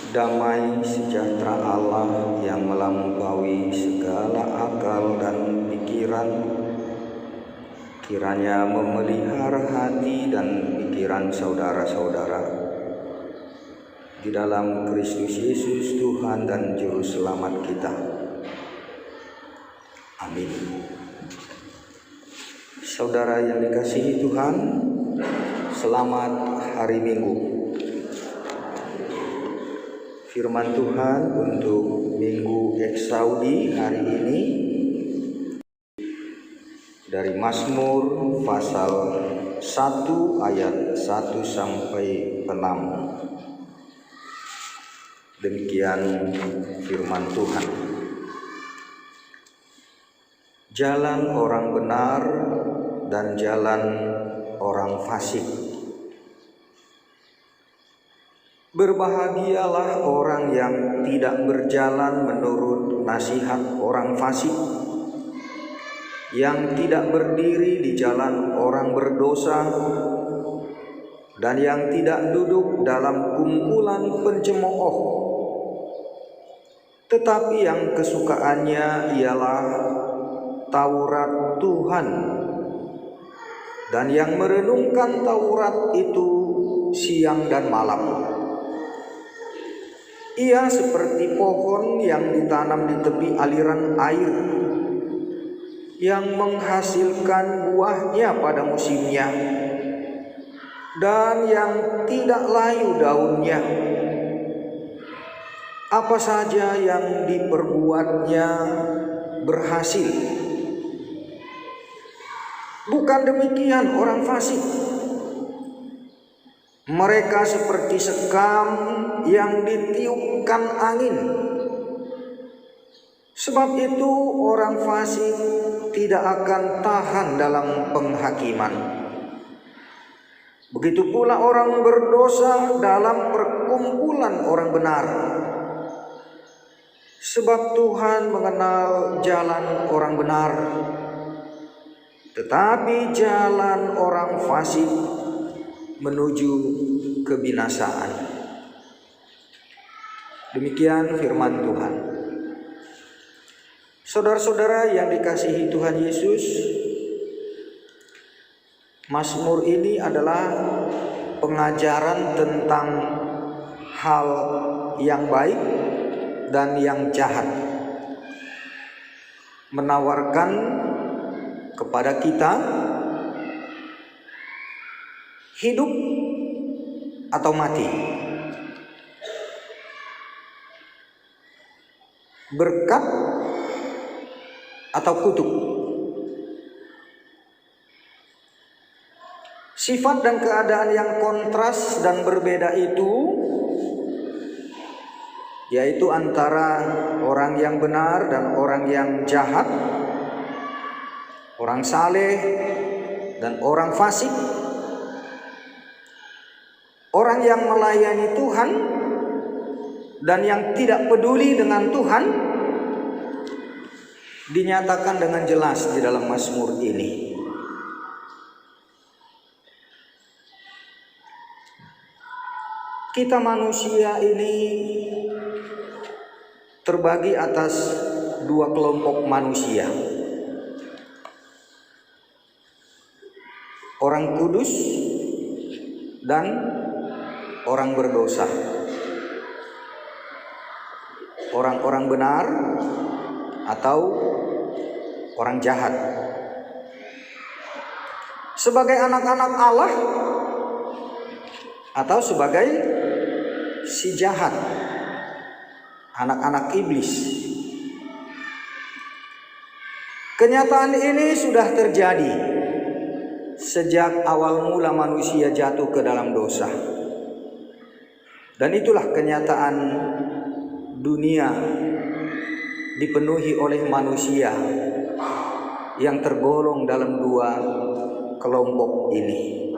Damai sejahtera Allah yang melampaui segala akal dan pikiran, kiranya memelihara hati dan pikiran saudara-saudara di dalam Kristus Yesus Tuhan dan Juru Selamat kita. Amin. Saudara yang dikasihi Tuhan, selamat hari Minggu. Firman Tuhan untuk Minggu Eksaudi hari ini dari Mazmur pasal 1 ayat 1 sampai 6. Demikian firman Tuhan. Jalan orang benar dan jalan orang fasik. Berbahagialah orang yang tidak berjalan menurut nasihat orang fasik, yang tidak berdiri di jalan orang berdosa, dan yang tidak duduk dalam kumpulan pencemooh, tetapi yang kesukaannya ialah Taurat Tuhan, dan yang merenungkan Taurat itu siang dan malam. Ia seperti pohon yang ditanam di tepi aliran air, yang menghasilkan buahnya pada musimnya, dan yang tidak layu daunnya. Apa saja yang diperbuatnya berhasil. Bukan demikian orang fasik. Mereka seperti sekam yang ditiupkan angin. Sebab itu orang fasik tidak akan tahan dalam penghakiman. Begitu pula orang berdosa dalam perkumpulan orang benar. Sebab Tuhan mengenal jalan orang benar, tetapi jalan orang fasik menuju kebinasaan. Demikian firman Tuhan. Saudara-saudara yang dikasihi Tuhan Yesus, Mazmur ini adalah pengajaran tentang hal yang baik dan yang jahat, menawarkan kepada kita hidup atau mati, berkat atau kutuk. Sifat dan keadaan yang kontras dan berbeda itu, yaitu antara orang yang benar dan orang yang jahat, orang saleh dan orang fasik, orang yang melayani Tuhan dan yang tidak peduli dengan Tuhan, dinyatakan dengan jelas di dalam Mazmur ini. Kita manusia ini terbagi atas dua kelompok manusia. Orang kudus dan orang berdosa. Orang-orang benar atau orang jahat. Sebagai anak-anak Allah atau sebagai si jahat, anak-anak iblis. Kenyataan ini sudah terjadi sejak awal mula manusia jatuh ke dalam dosa. Dan itulah kenyataan dunia dipenuhi oleh manusia yang tergolong dalam dua kelompok ini.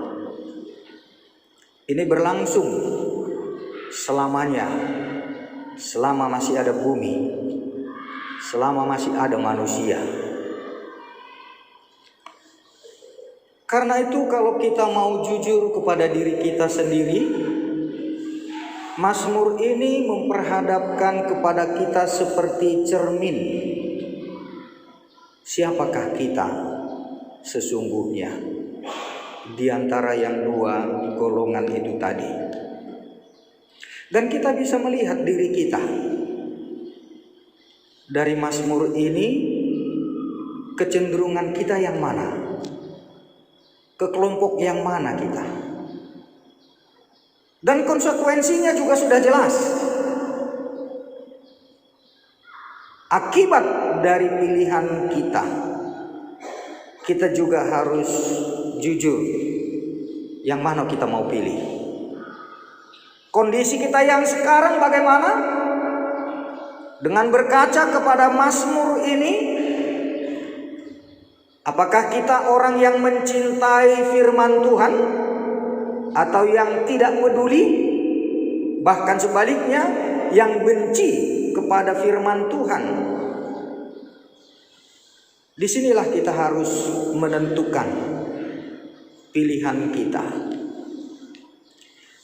Ini berlangsung selamanya, selama masih ada bumi, selama masih ada manusia. Karena itu kalau kita mau jujur kepada diri kita sendiri, Mazmur ini memperhadapkan kepada kita seperti cermin. Siapakah kita sesungguhnya di antara yang dua golongan itu tadi? Dan kita bisa melihat diri kita dari Mazmur ini, kecenderungan kita yang mana? Ke kelompok yang mana kita? Dan konsekuensinya juga sudah jelas. Akibat dari pilihan kita, kita juga harus jujur yang mana kita mau pilih. Kondisi kita yang sekarang bagaimana? Dengan berkaca kepada Mazmur ini, apakah kita orang yang mencintai firman Tuhan atau yang tidak peduli, bahkan sebaliknya yang benci kepada firman Tuhan? Disinilah kita harus menentukan pilihan kita.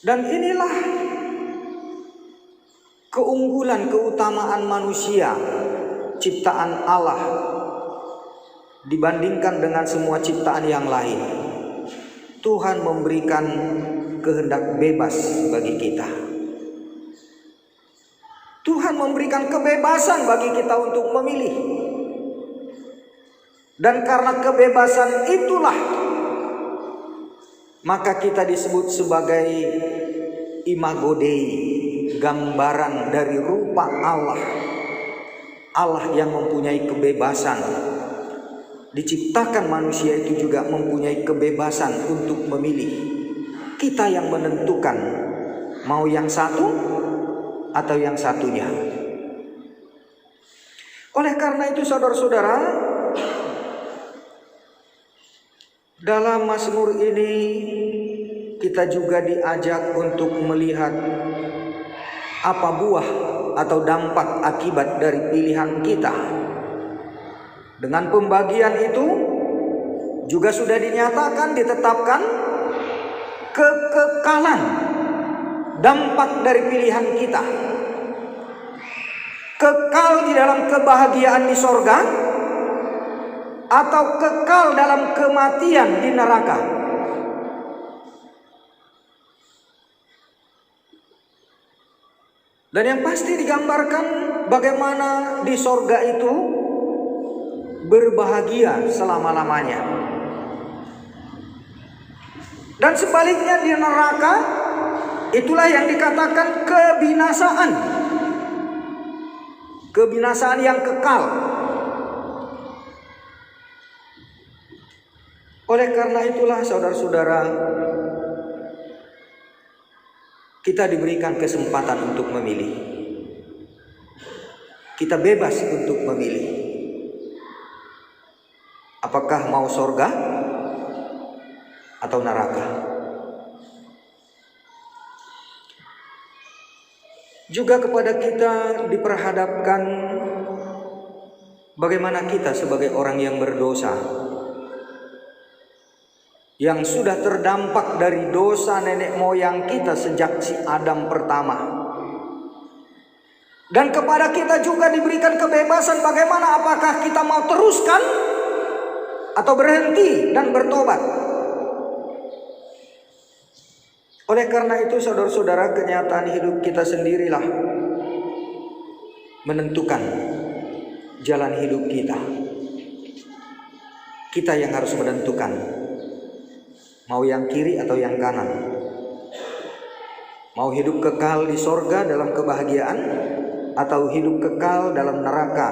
Dan inilah keunggulan, keutamaan manusia, ciptaan Allah dibandingkan dengan semua ciptaan yang lain. Tuhan memberikan kehendak bebas bagi kita. Tuhan memberikan kebebasan bagi kita untuk memilih. Dan karena kebebasan itulah, maka kita disebut sebagai imago Dei, gambaran dari rupa Allah. Allah yang mempunyai kebebasan. Diciptakan manusia itu juga mempunyai kebebasan untuk memilih. Kita yang menentukan mau yang satu atau yang satunya. Oleh karena itu saudara-saudara, dalam Mazmur ini kita juga diajak untuk melihat apa buah atau dampak akibat dari pilihan kita. Dengan pembagian itu juga sudah dinyatakan, ditetapkan kekekalan dampak dari pilihan kita. Kekal di dalam kebahagiaan di sorga atau kekal dalam kematian di neraka. Dan yang pasti digambarkan bagaimana di sorga itu berbahagia selama-lamanya. Dan sebaliknya di neraka, itulah yang dikatakan kebinasaan. Kebinasaan yang kekal. Oleh karena itulah saudara-saudara, kita diberikan kesempatan untuk memilih. Kita bebas untuk memilih. Apakah mau sorga atau neraka? Juga kepada kita diperhadapkan bagaimana kita sebagai orang yang berdosa, yang sudah terdampak dari dosa nenek moyang kita sejak si Adam pertama. Dan kepada kita juga diberikan kebebasan bagaimana, apakah kita mau teruskan atau berhenti dan bertobat. Oleh karena itu saudara-saudara, kenyataan hidup kita sendirilah menentukan jalan hidup kita. Kita yang harus menentukan mau yang kiri atau yang kanan. Mau hidup kekal di sorga dalam kebahagiaan, atau hidup kekal dalam neraka,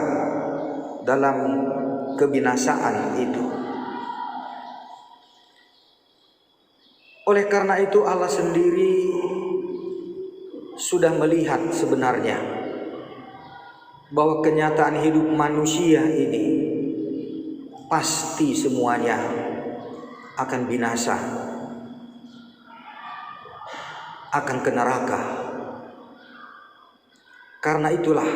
dalam kebinasaan itu. Oleh karena itu Allah sendiri sudah melihat sebenarnya bahwa kenyataan hidup manusia ini pasti semuanya akan binasa, akan ke neraka. Karena itulah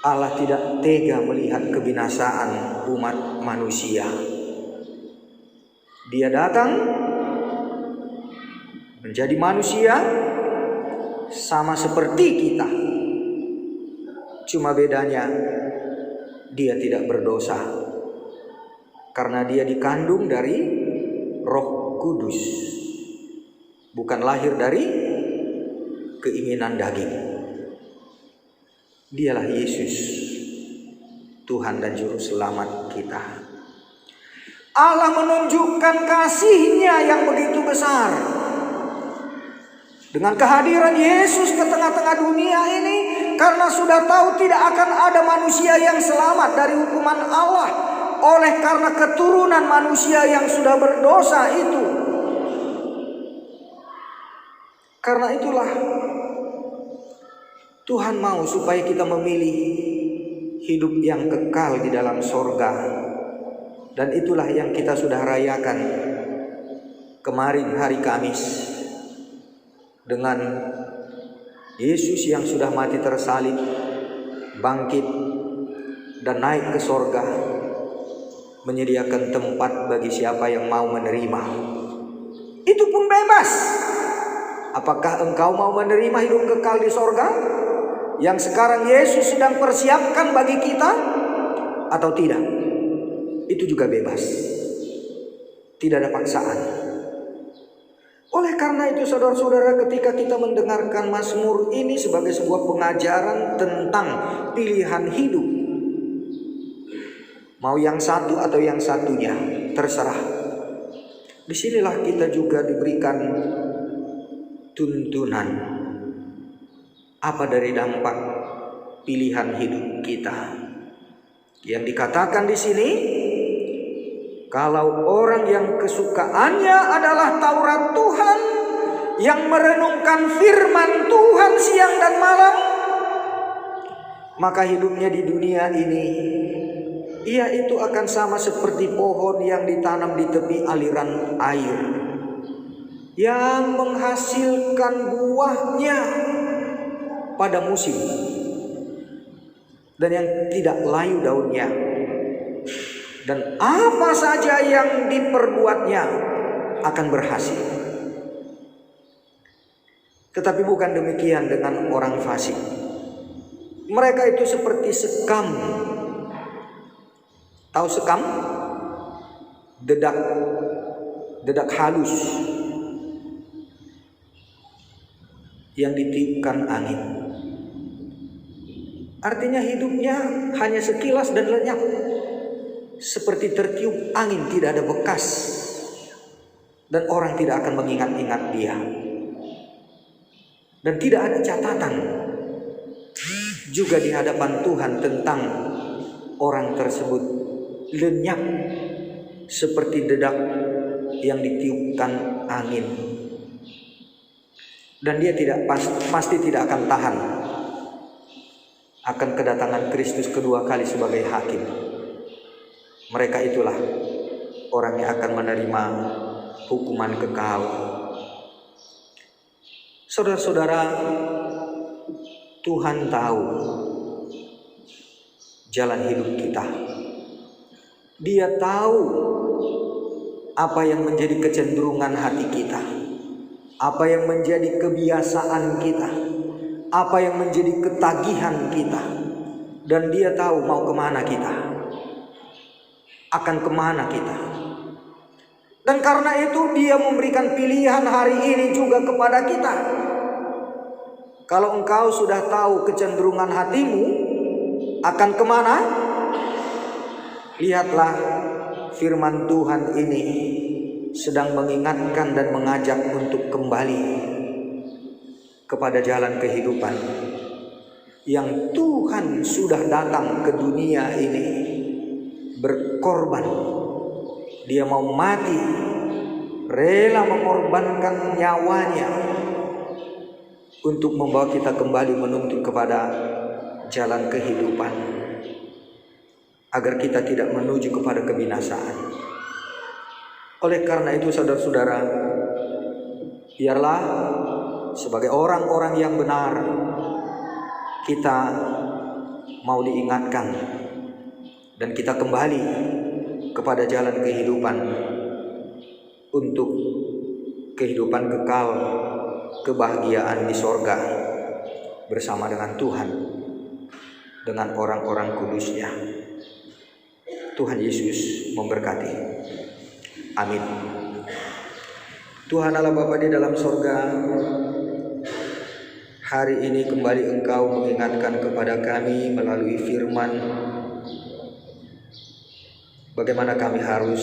Allah tidak tega melihat kebinasaan umat manusia. Dia datang menjadi manusia sama seperti kita. Cuma bedanya dia tidak berdosa karena dia dikandung dari Roh Kudus, bukan lahir dari keinginan daging. Dialah Yesus, Tuhan dan Juru Selamat kita. Allah menunjukkan kasih-Nya yang begitu besar dengan kehadiran Yesus ke tengah-tengah dunia ini, karena sudah tahu tidak akan ada manusia yang selamat dari hukuman Allah oleh karena keturunan manusia yang sudah berdosa itu. Karena itulah Tuhan mau supaya kita memilih hidup yang kekal di dalam sorga. Dan itulah yang kita sudah rayakan kemarin hari Kamis, dengan Yesus yang sudah mati tersalib, bangkit dan naik ke sorga, menyediakan tempat bagi siapa yang mau menerima. Itu pun bebas. Apakah engkau mau menerima hidup kekal di sorga yang sekarang Yesus sedang persiapkan bagi kita, atau tidak? Itu juga bebas. Tidak ada paksaan. Oleh karena itu saudara-saudara, ketika kita mendengarkan Mazmur ini sebagai sebuah pengajaran tentang pilihan hidup, mau yang satu atau yang satunya, terserah. Disinilah kita juga diberikan tuntunan. Apa dari dampak pilihan hidup kita? Yang dikatakan di sini, kalau orang yang kesukaannya adalah Taurat Tuhan, yang merenungkan firman Tuhan siang dan malam, maka hidupnya di dunia ini, ia itu akan sama seperti pohon yang ditanam di tepi aliran air, yang menghasilkan buahnya pada musim, dan yang tidak layu daunnya. Dan apa saja yang diperbuatnya akan berhasil. Tetapi bukan demikian dengan orang fasik. Mereka itu seperti sekam. Tahu sekam? Dedak halus yang ditiupkan angin. Artinya hidupnya hanya sekilas dan lenyap, seperti tertiup angin, tidak ada bekas, dan orang tidak akan mengingat-ingat dia, dan tidak ada catatan juga di hadapan Tuhan tentang orang tersebut. Lenyap seperti dedak yang ditiupkan angin, dan dia pasti tidak akan tahan akan kedatangan Kristus kedua kali sebagai hakim. Mereka itulah orang yang akan menerima hukuman kekal. Saudara-saudara, Tuhan tahu jalan hidup kita. Dia tahu apa yang menjadi kecenderungan hati kita, apa yang menjadi kebiasaan kita, apa yang menjadi ketagihan kita. Dan dia tahu mau kemana kita, akan kemana kita. Dan karena itu dia memberikan pilihan hari ini juga kepada kita. Kalau engkau sudah tahu kecenderungan hatimu akan kemana, lihatlah firman Tuhan ini sedang mengingatkan dan mengajak untuk kembali kepada jalan kehidupan yang Tuhan sudah datang ke dunia ini berkorban. Dia mau mati, rela mengorbankan nyawanya untuk membawa kita kembali menuntut kepada jalan kehidupan, agar kita tidak menuju kepada kebinasaan. Oleh karena itu saudara-saudara, biarlah sebagai orang-orang yang benar kita mau diingatkan dan kita kembali kepada jalan kehidupan untuk kehidupan kekal kebahagiaan di sorga bersama dengan Tuhan, dengan orang-orang kudus-Nya. Tuhan Yesus memberkati. Amin. Tuhan Allah Bapa di dalam sorga, hari ini kembali Engkau mengingatkan kepada kami melalui firman bagaimana kami harus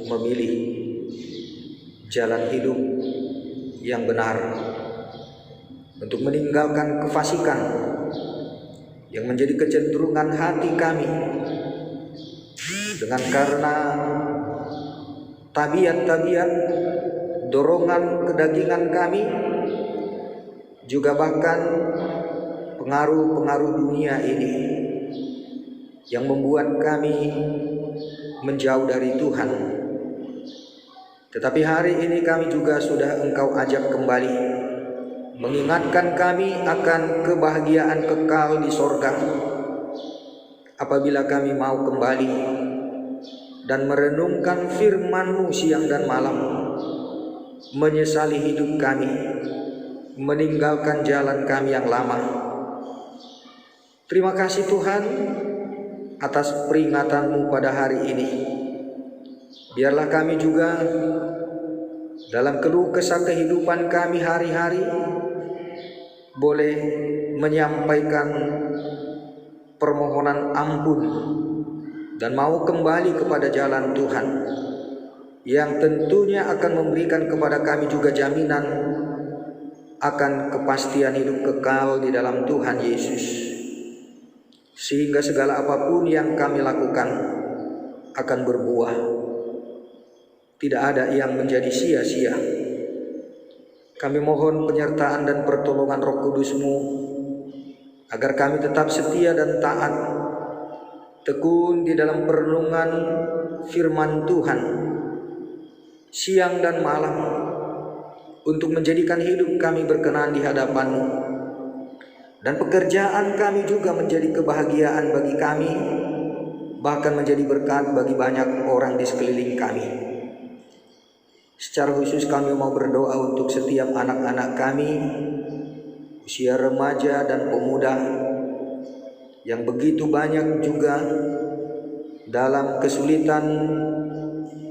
memilih jalan hidup yang benar untuk meninggalkan kefasikan yang menjadi kecenderungan hati kami, dengan karena tabiat-tabiat dorongan kedagingan kami, juga bahkan pengaruh-pengaruh dunia ini yang membuat kami menjauh dari Tuhan. Tetapi hari ini kami juga sudah Engkau ajak kembali, mengingatkan kami akan kebahagiaan kekal di sorga apabila kami mau kembali dan merenungkan firman-Mu siang dan malam, menyesali hidup kami, meninggalkan jalan kami yang lama. Terima kasih Tuhan atas peringatan-Mu pada hari ini. Biarlah kami juga dalam keluh kesah kehidupan kami hari-hari boleh menyampaikan permohonan ampun dan mau kembali kepada jalan Tuhan, yang tentunya akan memberikan kepada kami juga jaminan akan kepastian hidup kekal di dalam Tuhan Yesus, sehingga segala apapun yang kami lakukan akan berbuah, tidak ada yang menjadi sia-sia. Kami mohon penyertaan dan pertolongan Roh Kudus-Mu agar kami tetap setia dan taat, tekun di dalam perenungan firman Tuhan siang dan malam, untuk menjadikan hidup kami berkenan di hadapan-Mu, dan pekerjaan kami juga menjadi kebahagiaan bagi kami, bahkan menjadi berkat bagi banyak orang di sekeliling kami. Secara khusus kami mau berdoa untuk setiap anak-anak kami, usia remaja dan pemuda, yang begitu banyak juga dalam kesulitan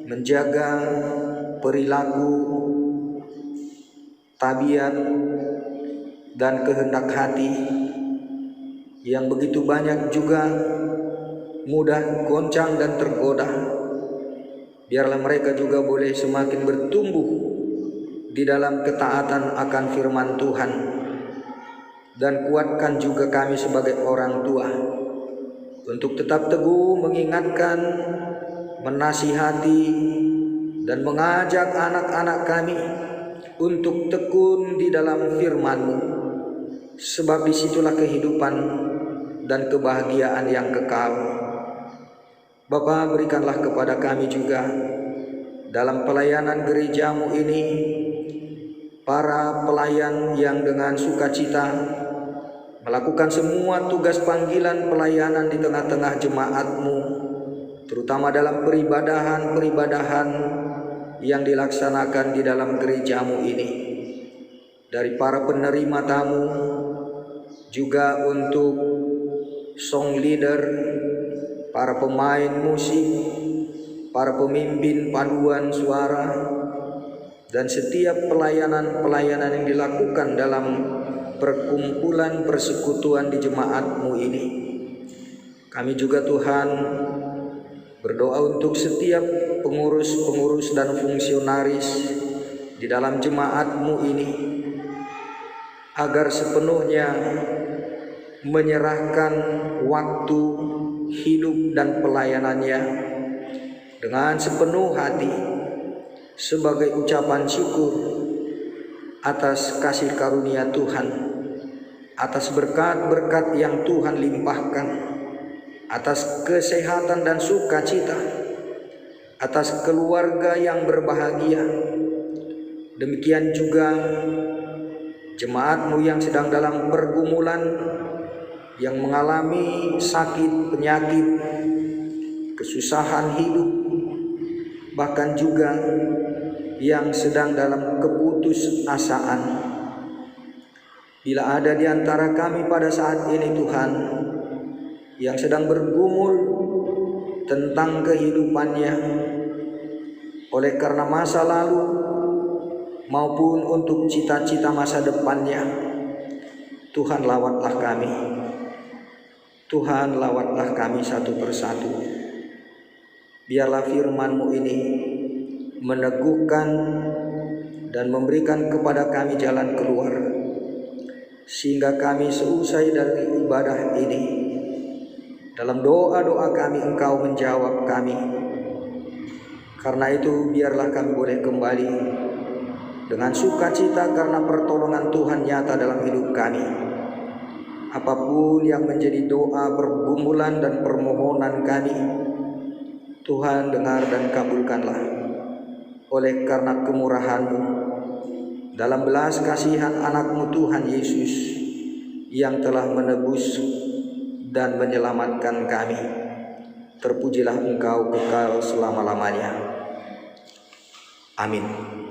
menjaga perilaku, tabiat, dan kehendak hati, yang begitu banyak juga mudah goncang dan tergoda. Biarlah mereka juga boleh semakin bertumbuh di dalam ketaatan akan firman Tuhan, dan kuatkan juga kami sebagai orang tua untuk tetap teguh mengingatkan, menasihati, dan mengajak anak-anak kami untuk tekun di dalam firman-Mu, sebab disitulah kehidupan dan kebahagiaan yang kekal. Bapa, berikanlah kepada kami juga dalam pelayanan gereja-Mu ini para pelayan yang dengan sukacita melakukan semua tugas panggilan pelayanan di tengah-tengah jemaat-Mu, terutama dalam peribadahan-peribadahan yang dilaksanakan di dalam gereja-Mu ini. Dari para penerima tamu, juga untuk song leader, para pemain musik, para pemimpin paduan suara, dan setiap pelayanan-pelayanan yang dilakukan dalam perkumpulan persekutuan di jemaat-Mu ini. Kami juga Tuhan berdoa untuk setiap pengurus-pengurus dan fungsionaris di dalam jemaat-Mu ini, agar sepenuhnya menyerahkan waktu, hidup, dan pelayanannya dengan sepenuh hati sebagai ucapan syukur atas kasih karunia Tuhan, atas berkat-berkat yang Tuhan limpahkan, atas kesehatan dan sukacita, atas keluarga yang berbahagia. Demikian juga jemaat-Mu yang sedang dalam pergumulan, yang mengalami sakit, penyakit, kesusahan hidup, bahkan juga yang sedang dalam keputusasaan. Bila ada di antara kami pada saat ini Tuhan yang sedang bergumul tentang kehidupannya oleh karena masa lalu maupun untuk cita-cita masa depannya, Tuhan lawatlah kami. Tuhan lawatlah kami satu persatu. Biarlah firman-Mu ini meneguhkan dan memberikan kepada kami jalan keluar, sehingga kami seusai dari ibadah ini, dalam doa-doa kami Engkau menjawab kami. Karena itu biarlah kami boleh kembali dengan sukacita karena pertolongan Tuhan nyata dalam hidup kami. Apapun yang menjadi doa, pergumulan dan permohonan kami, Tuhan dengar dan kabulkanlah. Oleh karena kemurahan-Mu dalam belas kasihan anak-Mu Tuhan Yesus yang telah menebus dan menyelamatkan kami, terpujilah Engkau kekal selama-lamanya. Amin.